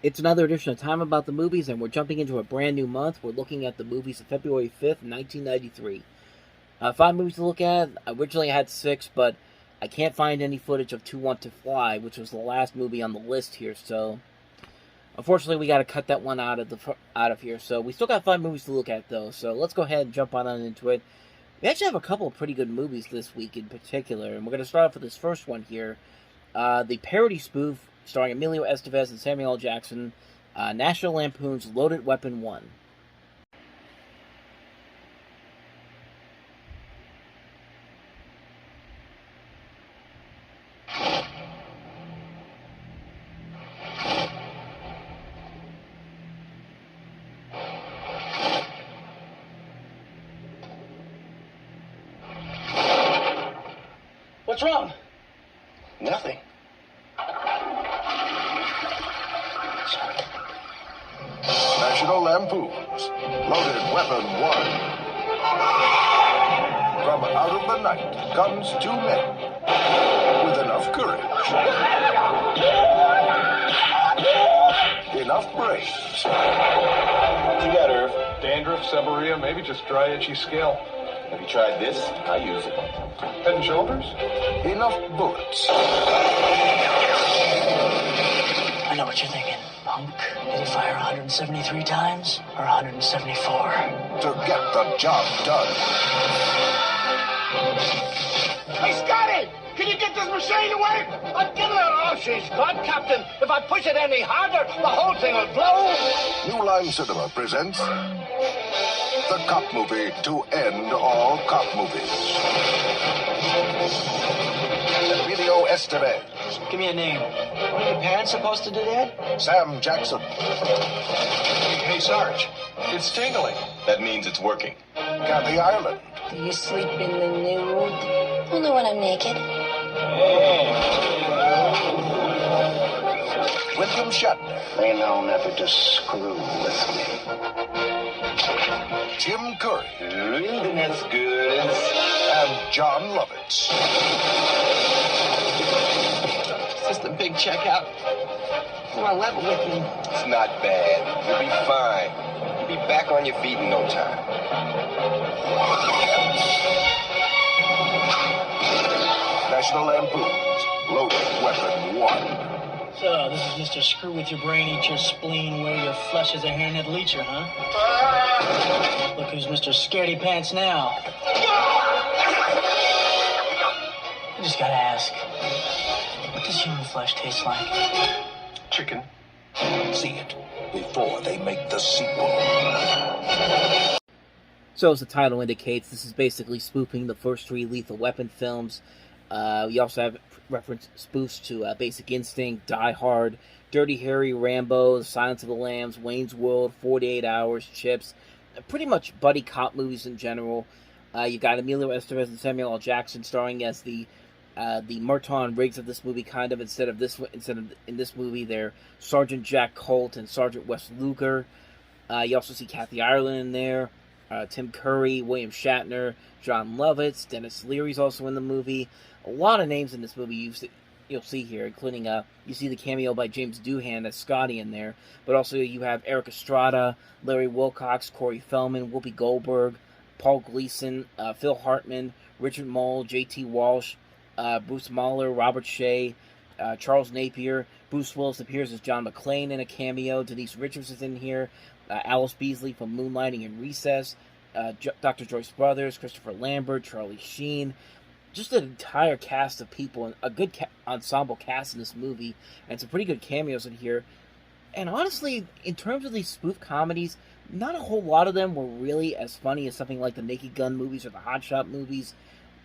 It's another edition of Time About the Movies, and we're jumping into a brand new month. We're looking at the movies of February 5th, 1993. 5 movies to look at. Originally I had 6, but I can't find any footage of Two Want to Fly, which was the last movie on the list here, so unfortunately we got to cut that one out of here. So we still got 5 movies to look at, though, so let's go ahead and jump on into it. We actually have a couple of pretty good movies this week in particular, and we're going to start off with this first one here. The parody spoof starring Emilio Estevez and Samuel L. Jackson, National Lampoon's Loaded Weapon 1. What's wrong? Nothing. National Lampoon's Loaded Weapon 1. From out of the night comes 2 men with enough courage, enough brains. What you got, Irv? Dandruff, seborrhea, maybe just dry, itchy scalp. Have you tried this? I use it. Head and shoulders? Enough bullets. I know what you're thinking, punk. Did he fire 173 times or 174? To get the job done. Hey, Scotty! Can you get this machine away? I'm giving it all she's got, Captain. If I push it any harder, the whole thing will blow. New Line Cinema presents the cop movie to end all cop movies. Emilio Estevez, Give me a name. What are your parents supposed to do that? Sam Jackson, Hey, Sarge, it's tingling. That means it's working. Kathy Ireland, Do you sleep in the nude? Only when I'm naked. William Shatner, They know never to screw with me. Tim Curry, That's good. and John Lovitz. Is this the big checkout? Come on, level with me. It's not bad. You'll be fine. You'll be back on your feet in no time. National Lampoon's Loaded Weapon 1. So, this is Mr. Screw with your brain, eat your spleen, wear your flesh as a hairnet leecher, huh? Look who's Mr. Scaredy Pants now. I just gotta ask, what does human flesh taste like? Chicken. See it before they make the sequel. So as the title indicates, this is basically spoofing the first 3 Lethal Weapon films. We also have reference spoofs to Basic Instinct, Die Hard, Dirty Harry, Rambo, The Silence of the Lambs, Wayne's World, 48 Hours, Chips, pretty much buddy cop movies in general. You got Emilio Estevez and Samuel L. Jackson starring as the Merton Riggs of this movie, kind of. Instead of in this movie, they're Sergeant Jack Colt and Sergeant Wes Luger. You also see Kathy Ireland in there, Tim Curry, William Shatner, John Lovitz, Dennis Leary's also in the movie. A lot of names in this movie you'll see here, including you see the cameo by James Doohan as Scotty in there, but also you have Eric Estrada, Larry Wilcox, Corey Feldman, Whoopi Goldberg, Paul Gleason, Phil Hartman, Richard Mole, J.T. Walsh, Bruce Mahler, Robert Shea, Charles Napier. Bruce Willis appears as John McClane in a cameo. Denise Richards is in here. Alice Beasley from Moonlighting and Recess. Dr. Joyce Brothers, Christopher Lambert, Charlie Sheen. Just an entire cast of people, and a good ensemble cast in this movie, and some pretty good cameos in here. And honestly, in terms of these spoof comedies, not a whole lot of them were really as funny as something like the Naked Gun movies or the Hot Shot movies.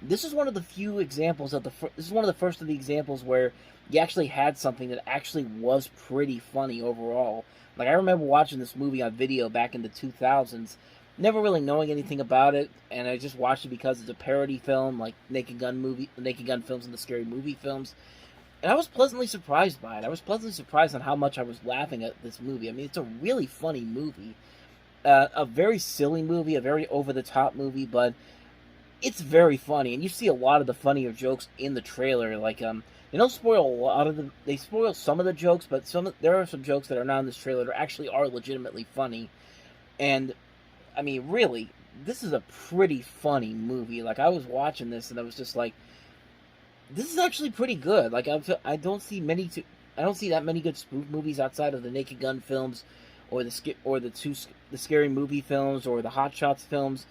This is one of the few examples of this is one of the first of the examples where you actually had something that actually was pretty funny overall. Like, I remember watching this movie on video back in the 2000s, never really knowing anything about it, and I just watched it because it's a parody film, like Naked Gun films and the Scary Movie films. And I was pleasantly surprised by it. I was pleasantly surprised on how much I was laughing at this movie. I mean, it's a really funny movie. A very silly movie, a very over-the-top movie, but it's very funny. And you see a lot of the funnier jokes in the trailer, like They don't spoil a lot of the. They spoil some of the jokes, but there are some jokes that are not in this trailer that actually are legitimately funny. And I mean, really, this is a pretty funny movie. Like, I was watching this and I was just like, this is actually pretty good. Like, I don't see that many good spoof movies outside of the Naked Gun films, or the Scary Movie films, or the Hot Shots films,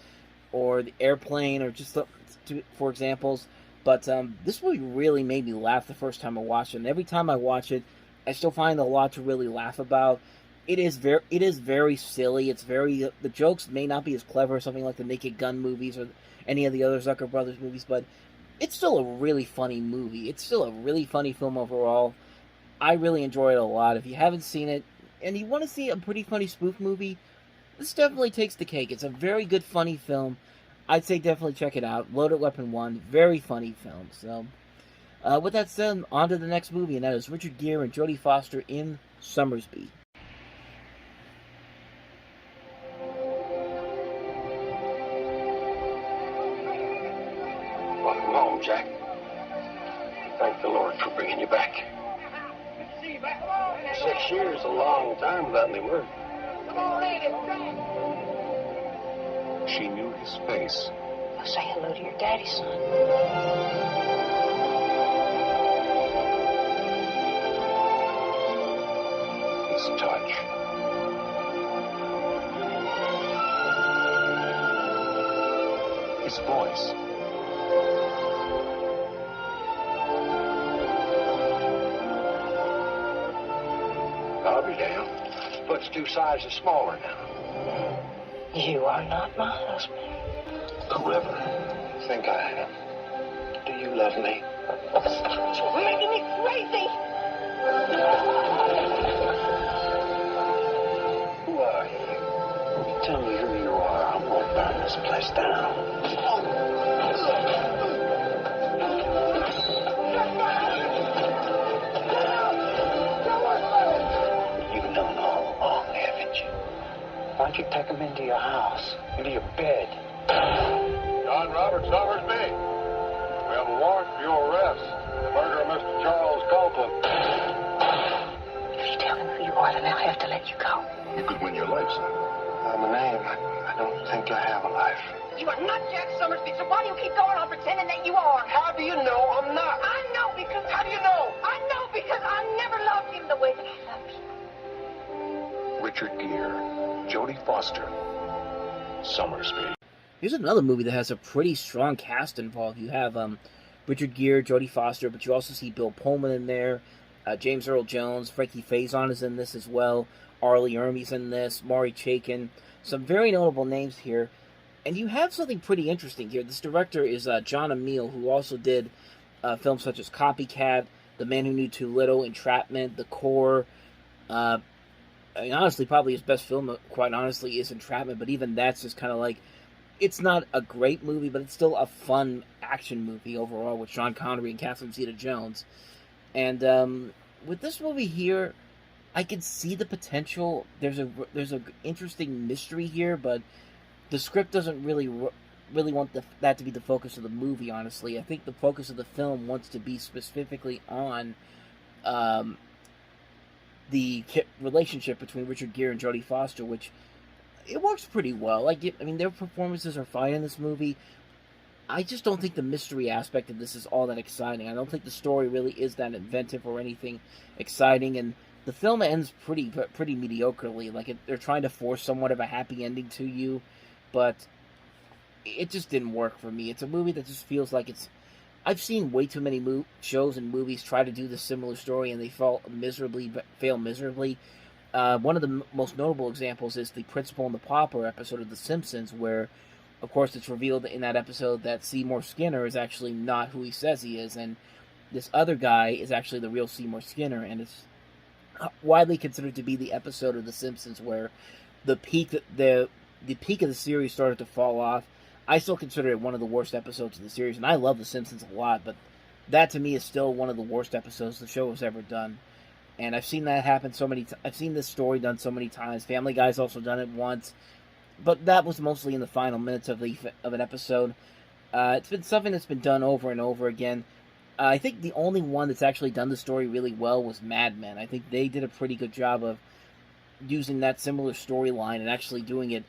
or the Airplane, or just for examples. But this movie really made me laugh the first time I watched it. And every time I watch it, I still find a lot to really laugh about. It is very silly. The jokes may not be as clever as something like the Naked Gun movies or any of the other Zucker Brothers movies, but it's still a really funny movie. It's still a really funny film overall. I really enjoy it a lot. If you haven't seen it and you want to see a pretty funny spoof movie, this definitely takes the cake. It's a very good, funny film. I'd say definitely check it out. Loaded Weapon 1, very funny film. So, with that said, on to the next movie, and that is Richard Gere and Jodie Foster in Sommersby. Welcome home, Jack. Thank the Lord for bringing you back. 6 years is a long time without any word. She knew his face. Go say hello to your daddy, son. His touch. His voice. I'll be damned. Foot's 2 sizes smaller now. You are not my husband. Whoever you think I am, do you love me? You're making me crazy. Who are you? Tell me who you are. I'm gonna burn this place down. You've known all along, haven't you? Why don't you take him into your house, into your bed? John Robert Sommersby, we have a warrant for your arrest. The murder of Mr. Charles Copeland. If you tell them who you are, then they'll have to let you go. You could win your life, son. I'm a name. I don't think I have a life. You are not Jack Sommersby, so why do you keep going on pretending that you are? How do you know I'm not? I know because... How do you know? I know because I never loved him the way that I love you. Richard Gere, Jodie Foster, Sommersby. Here's another movie that has a pretty strong cast involved. You have Richard Gere, Jodie Foster, but you also see Bill Pullman in there. James Earl Jones, Frankie Faison is in this as well. Arlie Ermey's in this. Maury Chaykin. Some very notable names here. And you have something pretty interesting here. This director is John Emile, who also did films such as Copycat, The Man Who Knew Too Little, Entrapment, The Core. I mean, honestly, probably his best film, quite honestly, is Entrapment. But even that's just kind of like... It's not a great movie, but it's still a fun action movie overall with Sean Connery and Catherine Zeta-Jones. And with this movie here, I can see the potential. There's a interesting mystery here, but the script doesn't really want that to be the focus of the movie, honestly. I think the focus of the film wants to be specifically on the relationship between Richard Gere and Jodie Foster, which... It works pretty well. I mean, their performances are fine in this movie. I just don't think the mystery aspect of this is all that exciting. I don't think the story really is that inventive or anything exciting, and the film ends pretty mediocrely. Like, they're trying to force somewhat of a happy ending to you, but it just didn't work for me. It's a movie that just feels like it's... I've seen way too many shows and movies try to do this similar story, and they fail miserably. One of the most notable examples is the Principal and the Pauper episode of The Simpsons, where, of course, it's revealed in that episode that Seymour Skinner is actually not who he says he is, and this other guy is actually the real Seymour Skinner, and it's widely considered to be the episode of The Simpsons where the peak of the series started to fall off. I still consider it one of the worst episodes of the series, and I love The Simpsons a lot, but that to me is still one of the worst episodes the show has ever done. And I've seen that happen so many times. I've seen this story done so many times. Family Guy's also done it once. But that was mostly in the final minutes of an episode. It's been something that's been done over and over again. I think the only one that's actually done the story really well was Mad Men. I think they did a pretty good job of using that similar storyline and actually doing it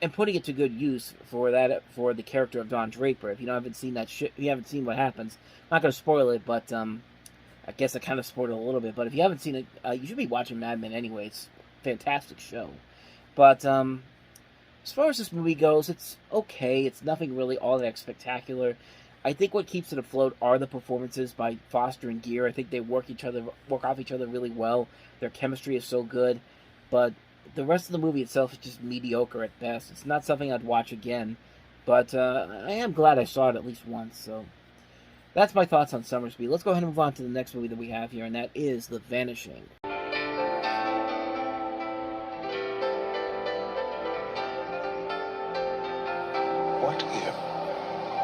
and putting it to good use for the character of Don Draper. If you haven't seen if you haven't seen what happens, I'm not going to spoil it, but I guess I kind of spoiled it a little bit. But if you haven't seen it, you should be watching Mad Men anyway. It's a fantastic show. But as far as this movie goes, it's okay. It's nothing really all that spectacular. I think what keeps it afloat are the performances by Foster and Gere. I think they work off each other really well. Their chemistry is so good, but the rest of the movie itself is just mediocre at best. It's not something I'd watch again, but I am glad I saw it at least once. So that's my thoughts on Sommersby. Let's go ahead and move on to the next movie that we have here, and that is The Vanishing. What if,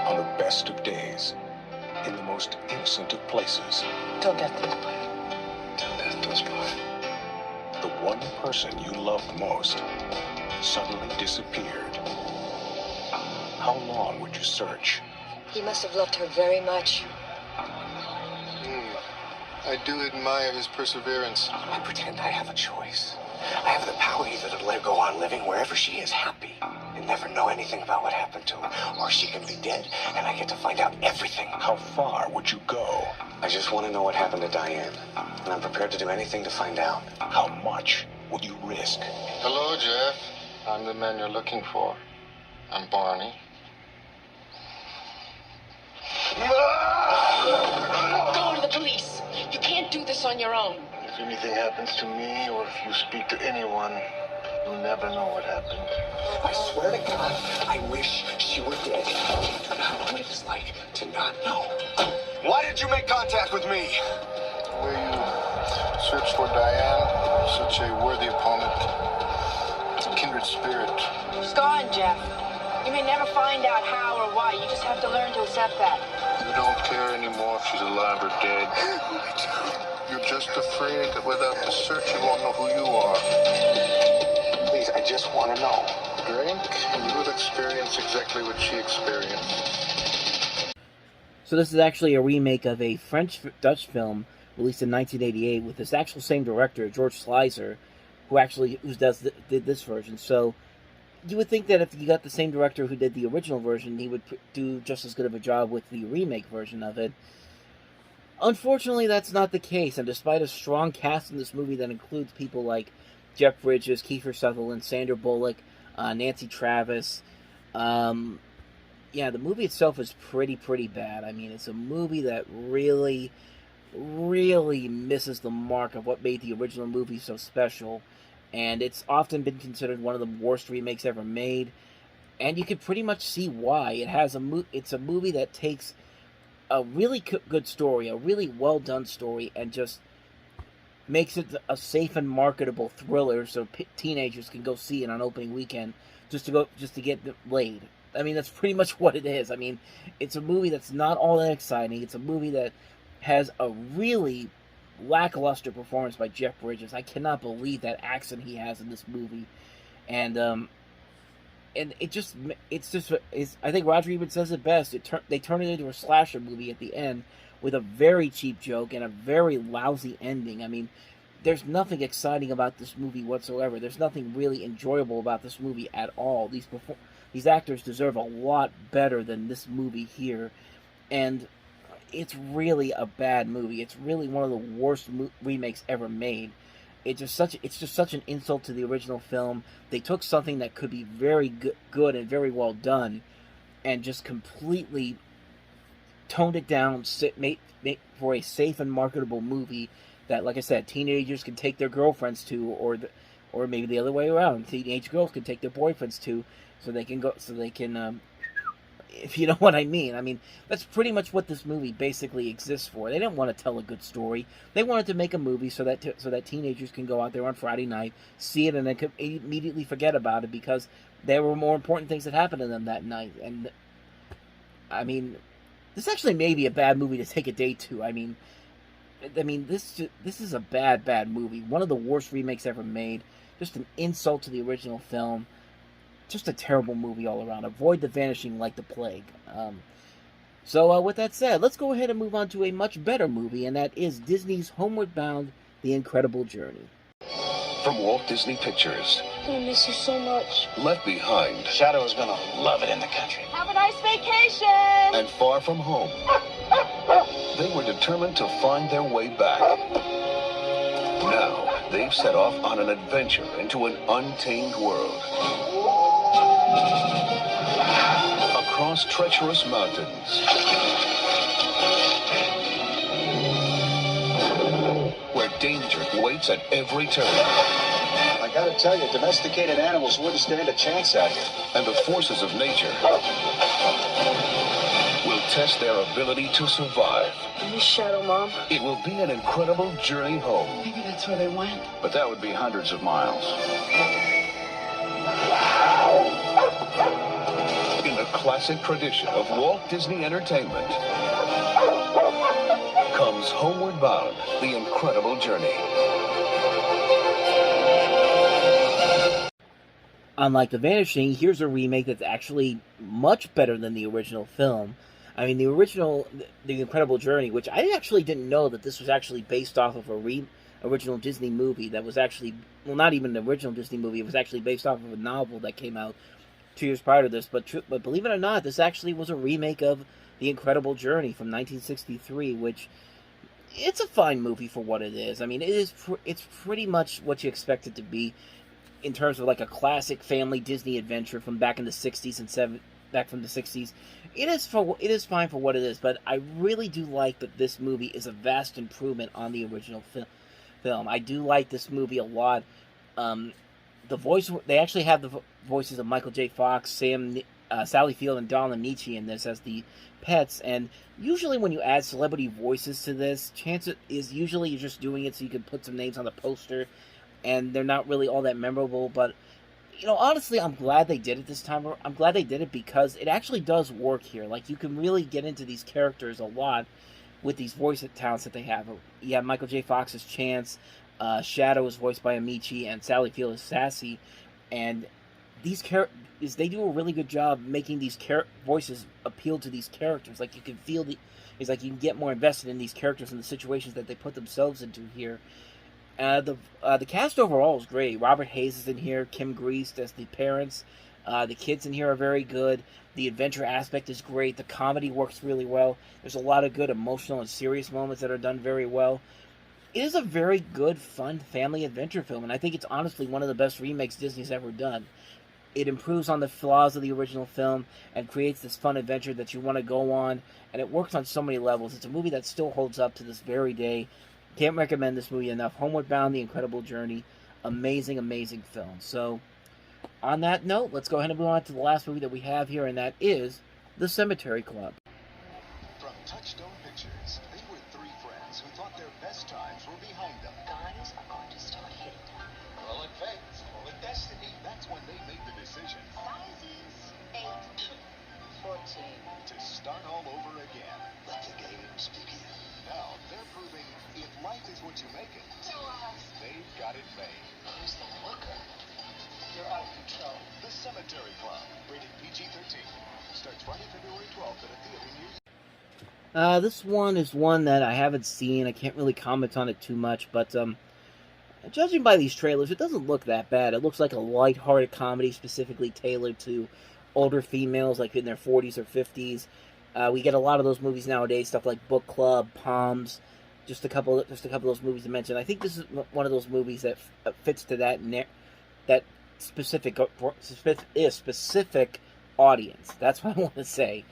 on the best of days, in the most innocent of places, Till death do us part. till death do us part, the one person you loved most suddenly disappeared? How long would you search? He must have loved her very much. I do admire his perseverance. I pretend I have a choice. I have the power either to let her go on living wherever she is happy and never know anything about what happened to her, or she can be dead and I get to find out everything. How far would you go? I just want to know what happened to Diane, and I'm prepared to do anything to find out. How much would you risk? Hello, Jeff. I'm the man you're looking for. I'm Barney. Go to the police. You can't do this on your own. If anything happens to me, or if you speak to anyone, you'll never know what happened. I swear to God, I wish she were dead. You do not know what it is like to not know. Why did you make contact with me? The way you searched for Diane, such a worthy opponent. It's a kindred spirit. She's gone, Jeff. You may never find out how or why. You just have to learn to accept that. You don't care anymore if she's alive or dead. You're just afraid that without the search, you won't know who you are. Please, I just want to know. Drink, and you will experience exactly what she experienced. So this is actually a remake of a French-Dutch film released in 1988 with this actual same director, George Slizer, who did this version. So you would think that if you got the same director who did the original version, he would do just as good of a job with the remake version of it. Unfortunately, that's not the case, and despite a strong cast in this movie that includes people like Jeff Bridges, Kiefer Sutherland, Sandra Bullock, Nancy Travis, the movie itself is pretty bad. I mean, it's a movie that really misses the mark of what made the original movie so special, and it's often been considered one of the worst remakes ever made, and you can pretty much see why. It's a movie that takes a really good story, a really well done story, and just makes it a safe and marketable thriller so teenagers can go see it on opening weekend just to get laid. I mean, that's pretty much what it is. I mean, it's a movie that's not all that exciting. It's a movie that has a really lackluster performance by Jeff Bridges. I cannot believe that accent he has in this movie, and it's just I think Roger Ebert says it best. They turn it into a slasher movie at the end with a very cheap joke and a very lousy ending. I mean, there's nothing exciting about this movie whatsoever. There's nothing really enjoyable about this movie at all. These actors deserve a lot better than this movie here, and it's really a bad movie. It's really one of the worst remakes ever made. It's just such an insult to the original film. They took something that could be very good and very well done, and just completely toned it down for a safe and marketable movie that, like I said, teenagers can take their girlfriends to, or maybe the other way around. Teenage girls can take their boyfriends to, so they can if you know what I mean. I mean, that's pretty much what this movie basically exists for. They didn't want to tell a good story. They wanted to make a movie so that teenagers can go out there on Friday night, see it, and then immediately forget about it because there were more important things that happened to them that night. And I mean, this actually may be a bad movie to take a date to. I mean, this is a bad movie. One of the worst remakes ever made. Just an insult to the original film. Just a terrible movie all around. Avoid The Vanishing like the plague. So, with that said, let's go ahead and move on to a much better movie, and that is Disney's Homeward Bound: The Incredible Journey. From Walt Disney Pictures, I'm gonna miss you so much. Left Behind, Shadow is gonna love it in the country. Have a nice vacation! and Far From Home, they were determined to find their way back. Now, they've set off on an adventure into an untamed world. Across treacherous mountains, where danger waits at every turn. I gotta tell you, domesticated animals wouldn't stand a chance out here. And the forces of nature will test their ability to survive. I miss Shadow, Mom. It will be an incredible journey home. Maybe that's where they went. But that would be hundreds of miles. In the classic tradition of Walt Disney Entertainment comes Homeward Bound: The Incredible Journey. Unlike The Vanishing, here's a remake that's actually much better than the original film. I mean, the original, The Incredible Journey, which I actually didn't know that this was actually based off of a original Disney movie that was actually, well, not even an original Disney movie, it was actually based off of a novel that came out 2 years prior to this, but believe it or not, this actually was a remake of The Incredible Journey from 1963, which, it's a fine movie for what it is. I mean, it's pretty much what you expect it to be in terms of like a classic family Disney adventure from back in the 60s and back from the 60s. It is fine for what it is, but I really do like that this movie is a vast improvement on the original film. I do like this movie a lot. They actually have the voices of Michael J. Fox, Sally Field, and Don Amici in this as the pets, and usually when you add celebrity voices to this, chance is usually you're just doing it so you can put some names on the poster, and they're not really all that memorable, but, you know, honestly, I'm glad they did it this time. I'm glad they did it because it actually does work here. Like, you can really get into these characters a lot with these voice talents that they have. You have Michael J. Fox as Chance, Shadow is voiced by Amici, and Sally Field is Sassy, and these characters, they do a really good job making these voices appeal to these characters. Like, you can feel it's like you can get more invested in these characters and the situations that they put themselves into here. The cast overall is great. Robert Hayes is in here, Kim Greist as the parents. The kids in here are very good. The adventure aspect is great. The comedy works really well. There's a lot of good emotional and serious moments that are done very well. It is a very good, fun family adventure film, and I think it's honestly one of the best remakes Disney's ever done. It improves on the flaws of the original film and creates this fun adventure that you want to go on, and it works on so many levels. It's a movie that still holds up to this very day. Can't recommend this movie enough. Homeward Bound: The Incredible Journey. Amazing, amazing film. So, on that note, let's go ahead and move on to the last movie that we have here, and that is The Cemetary Club. From Touchstone Pictures, they were three friends who thought their best times were behind them. Guys are going to start hitting them. Roll it fate, roll it destiny. That's when they made the decision Sizes 8, 14. to start all over again. Let the games begin. Now they're proving if life is what you make it, they've got it made. Who's the looker? You're out of control. The Cemetary Club, rated PG-13, starts Friday, February 12th at a theater near you. This one is one that I haven't seen. I can't really comment on it too much, but judging by these trailers, it doesn't look that bad. It looks like a lighthearted comedy specifically tailored to older females, like in their 40s or 50s. We get a lot of those movies nowadays, stuff like Book Club, Palms, just a couple of those movies to mention. I think this is one of those movies that fits to that specific audience. That's what I want to say.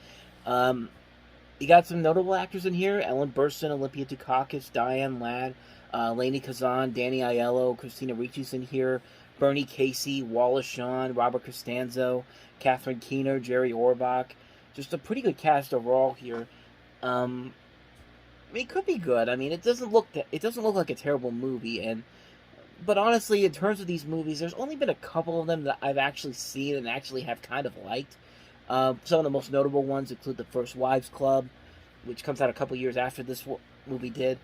You got some notable actors in here: Ellen Burstyn, Olympia Dukakis, Diane Ladd, Lainey Kazan, Danny Aiello, Christina Ricci's in here, Bernie Casey, Wallace Shawn, Robert Costanzo, Catherine Keener, Jerry Orbach. Just a pretty good cast overall here. I mean, it could be good. I mean, it doesn't look like a terrible movie, but honestly, in terms of these movies, there's only been a couple of them that I've actually seen and actually have kind of liked. Some of the most notable ones include The First Wives Club, which comes out a couple years after this movie did.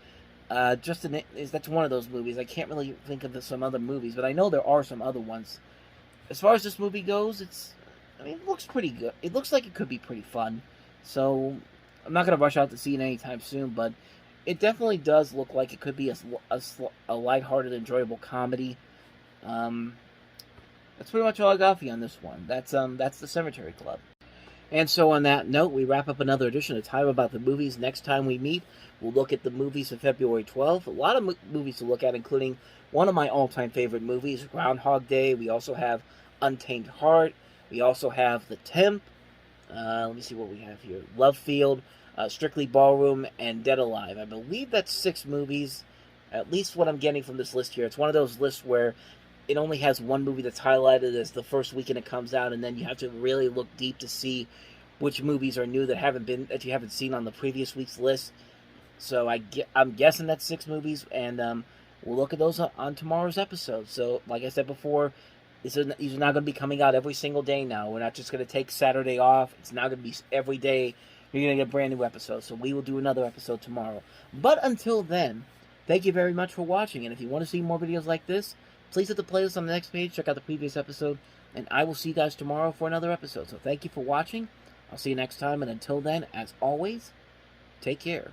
That's one of those movies. I can't really think of some other movies, but I know there are some other ones. As far as this movie goes, it looks pretty good. It looks like it could be pretty fun. So, I'm not going to rush out to see it anytime soon, but it definitely does look like it could be a lighthearted, enjoyable comedy. That's pretty much all I got for you on this one. That's the Cemetery Club. And so on that note, we wrap up another edition of Time About the Movies. Next time we meet, we'll look at the movies of February 12th. A lot of movies to look at, including one of my all-time favorite movies, Groundhog Day. We also have Untamed Heart. We also have The Temp. Let me see what we have here. Love Field, Strictly Ballroom, and Dead Alive. I believe that's 6 movies, at least what I'm getting from this list here. It's one of those lists where it only has one movie that's highlighted as the first weekend it comes out, and then you have to really look deep to see which movies are new that you haven't seen on the previous week's list. So I'm guessing that's 6 movies, and we'll look at those on tomorrow's episode. So, like I said before, these are not going to be coming out every single day now. We're not just going to take Saturday off. It's now going to be every day. You're going to get a brand new episode. So we will do another episode tomorrow. But until then, thank you very much for watching. And if you want to see more videos like this, please hit the playlist on the next page, check out the previous episode, and I will see you guys tomorrow for another episode. So thank you for watching. I'll see you next time, and until then, as always, take care.